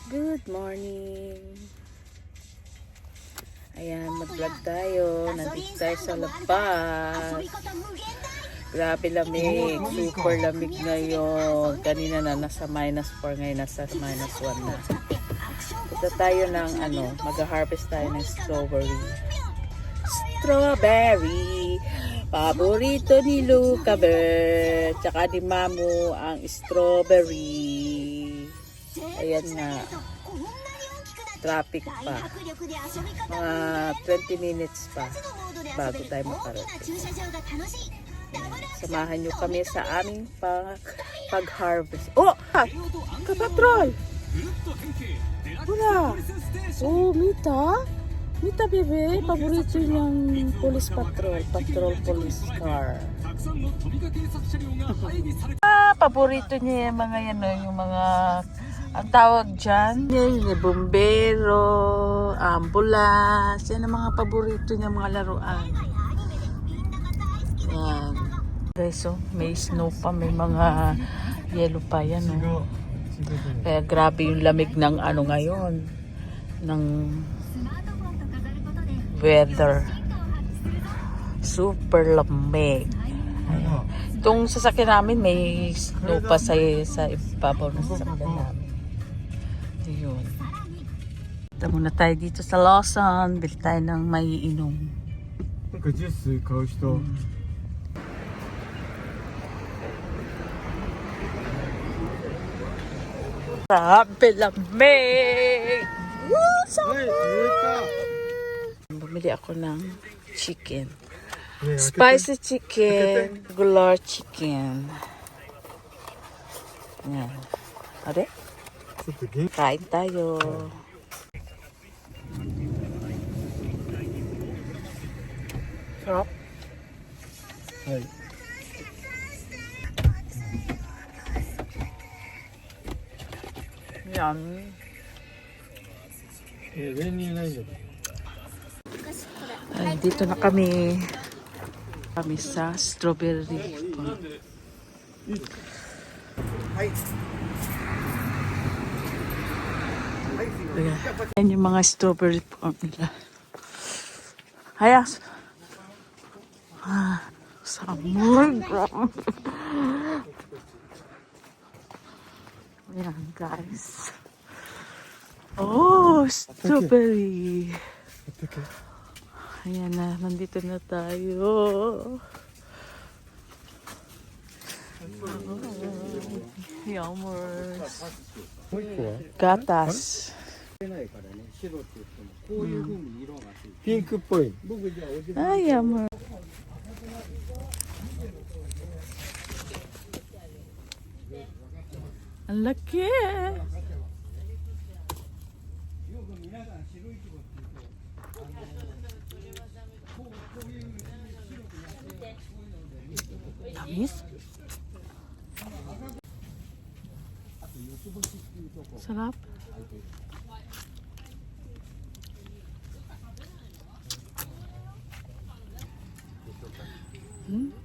Good morning! Ayan, mag-vlog tayo. Nandito tayo sa labas. Grabe lamig. Super lamig ngayon. Kanina na nasa -4, ngayon nasa -1 na. Punta tayo ng mag-harvest tayo ng strawberry. Strawberry! Paborito ni Luca Bear. Tsaka ni Mamu ang strawberry. Ayan nga. Traffic pa. Mga 20 minutes pa bago tayo makarating. Samahan nyo kami sa aming pag-harvest. Oh! Kapatrol! Wala! Oh, Mita? Mita, bebe, paborito niyang police patrol. Patrol police car. Paborito niya yung mga yung mga ang tawag dyan, yung bombero, ambulance, yan ang mga paborito niya mga laruan. Yan. Guys, so may snow pa, may mga yellow pa yan. Oh. Kaya grabe yung lamig ng ngayon, ng weather. Super lamig. Ayan. Itong sasakyan namin may snow pa sa ibabaw ng sasakyan namin. Ayun. Punta muna tayo dito sa Lawson. Bili tayo ng maiinom. Juice 買う人 Sabi lamig! Woo! Sabi! Bumili ako ng chicken. Spicy chicken. Regular chicken. Yan. Ate? Kain tayo. Sarap. Ay. Yan. Ay, dito na kami. Kami sa strawberry farm. Ayan yung mga strawberry farm nila. Hayas. Summer. Ayan guys. Oh, strawberry. Ayan na, nandito na tayo. Yummers. Gatas. ピンクっぽい Ay, yummer. Ang laki. Tamis. Sarap.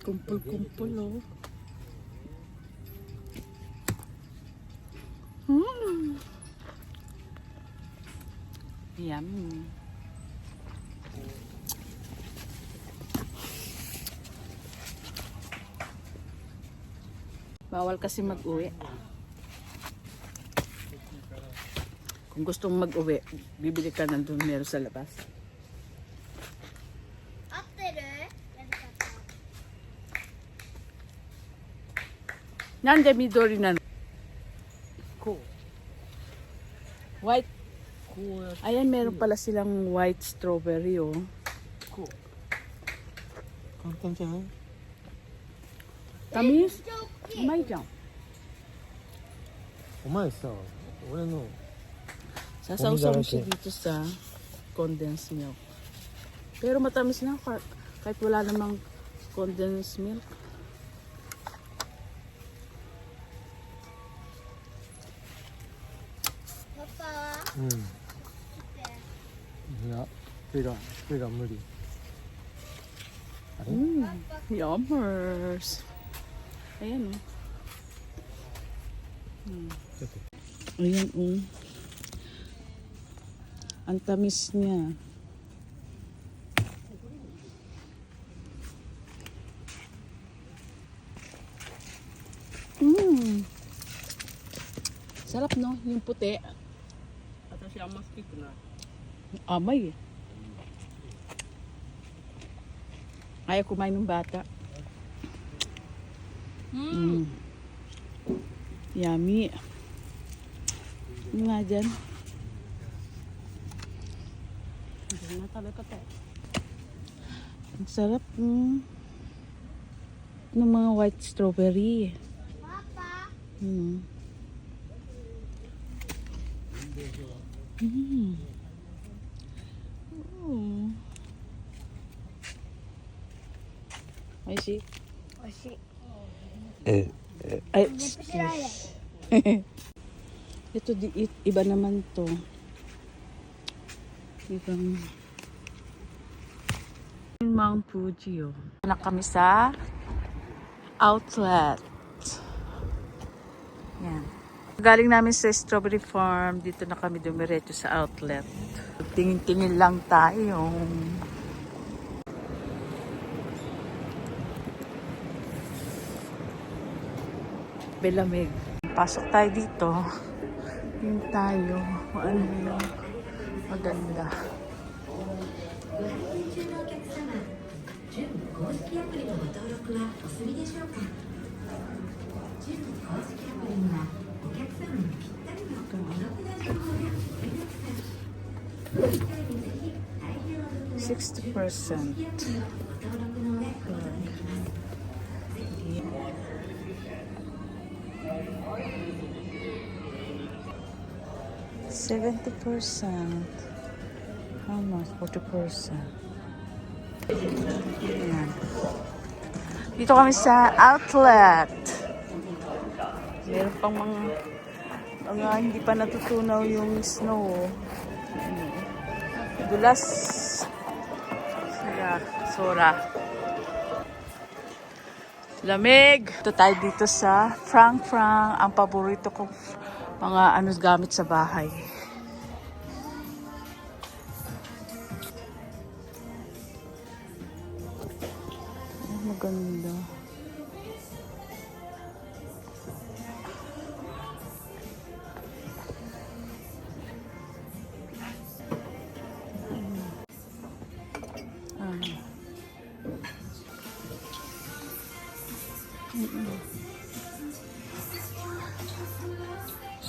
Kumpul-kumpul oh. Yummy. Bawal kasi mag-uwi. Kung gusto mong mag-uwi, bibili ka nandun meron sa labas. Nande midori na. White. Ayan, meron pala silang white strawberry oh. 簡単じゃない Tamis? Umay dyan. お前さ俺の Sasawsaw mo siya dito sa condensed milk. Pero matamis na kahit wala namang condensed milk. Papa. いや手が無理 Yummers. Ayan oh. Ayan oh. Ang tamis niya. Sarap, no? Yung puti. Amay. Ayaw kumain ng bata. Yummy. Ano nga dyan? Ang sarap. Ng mga white strawberry. Papa. Oishi. 美味しい。 Ay, めっちゃ嫌い。 ito iba naman to. Ibang Mount Fuji, oh. Na kami sa outlet. Yan. Galing namin sa strawberry farm. Dito na kami dumiretso sa outlet. Tingin-tingin lang tayo. Belamig. Pasok tayo dito. Tingin tayo. Ano yung maganda. $60%. 70%. How much? 40%. Ayan. Dito kami sa outlet. Meron pang mga hindi pa natutunaw yung snow. Dulas. Sora. Lamig. Ito tayo dito sa Frank. Ang paborito ko mga gamit sa bahay. Maganda.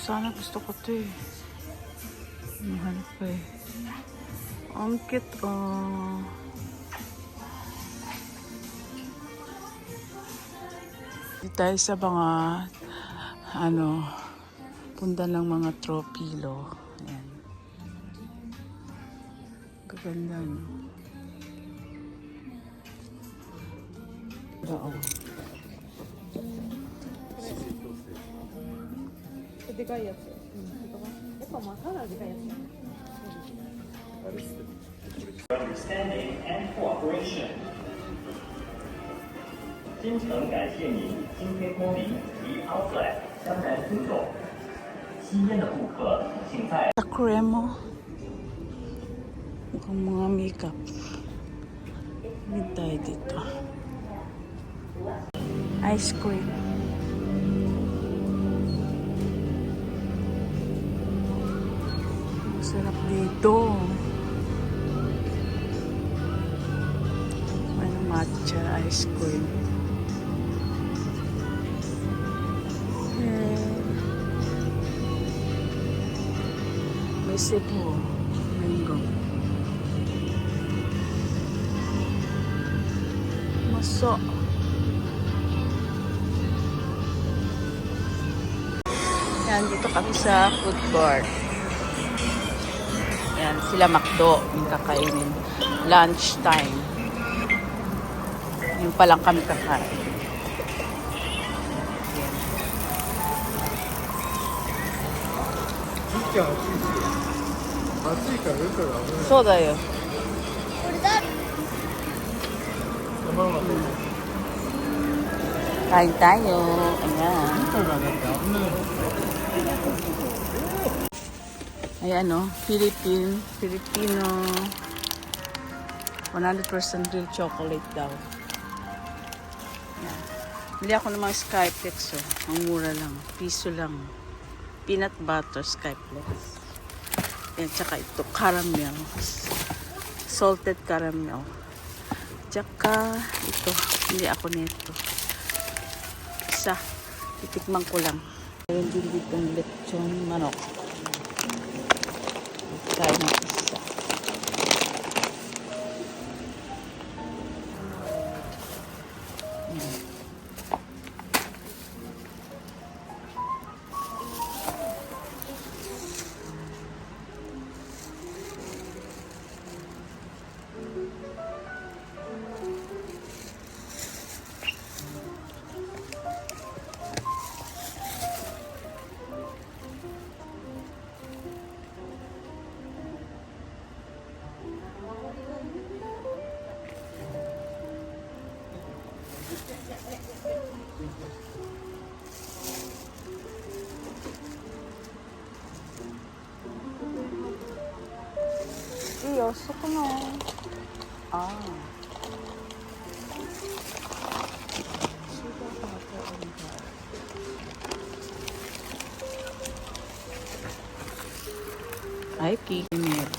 Sana gusto ko ito eh. Mahal pa eh. Ang cute oh. Dito tayo sa mga punta ng mga tropilo. Ayan. Gaganda no. Oo. Understanding and cooperation。真诚感谢您今天光临及 Outlet 江南苏总。吸烟的顾客请在 Sa Cremo. Mukhang mga makeup. Hindi tayo dito. Ice cream. Masarap dito. May matcha ice cream. May Cebu. Mango. Maso. Yan, dito kami sa food court. Yan, sila McDo. Yung kakainin. Lunch time. Yung pa lang kami kakain. Yan. 暑いからよく危ない。そうだよ。これだ。卵が Kain tayo. Ayan. がだって危ない。Ay ano, Filipino 100% real chocolate daw. Yan. Bili ako ng mga Skyflex, oh. Ang mura lang. Piso lang. Peanut butter Skyflex. Yan, tsaka ito, caramel. Salted caramel. Tsaka ito, hindi ako nito. Isa, titikman ko lang. Meron din ditong lechon manok. Kain ng isa. Iyo, suko no. Ah. Ay, kikinit.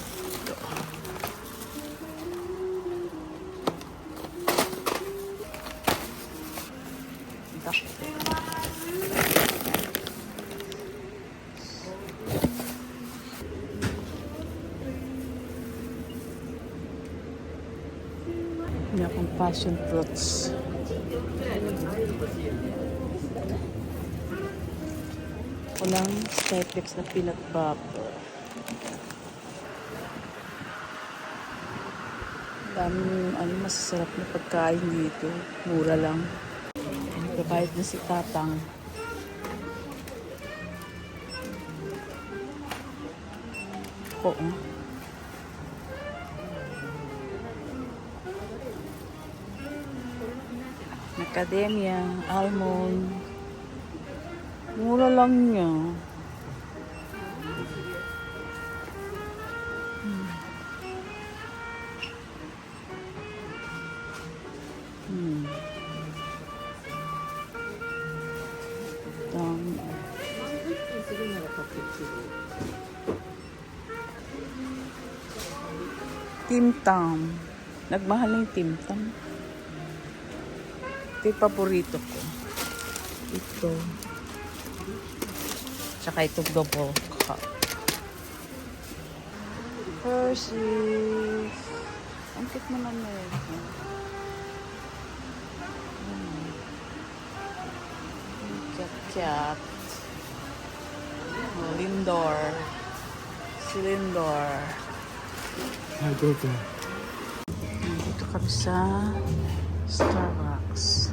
Hindi akong passion fruits. Walang Skyflex na peanut butter. Daming masasarap na pagkain dito. Mura lang. Nagbabayad na si Tatang. Oo. Macadamia, almond. Mura lang niya. Dami. Tim Tam. Nagmahal na yung Tim Tam. Ito yung paborito ko. Ito. Tsaka itong double cup. Hershey's. Ang cute naman na yun. Cat. Lindor. Si Lindor. Ay, ito. Dito kami sa Starbucks.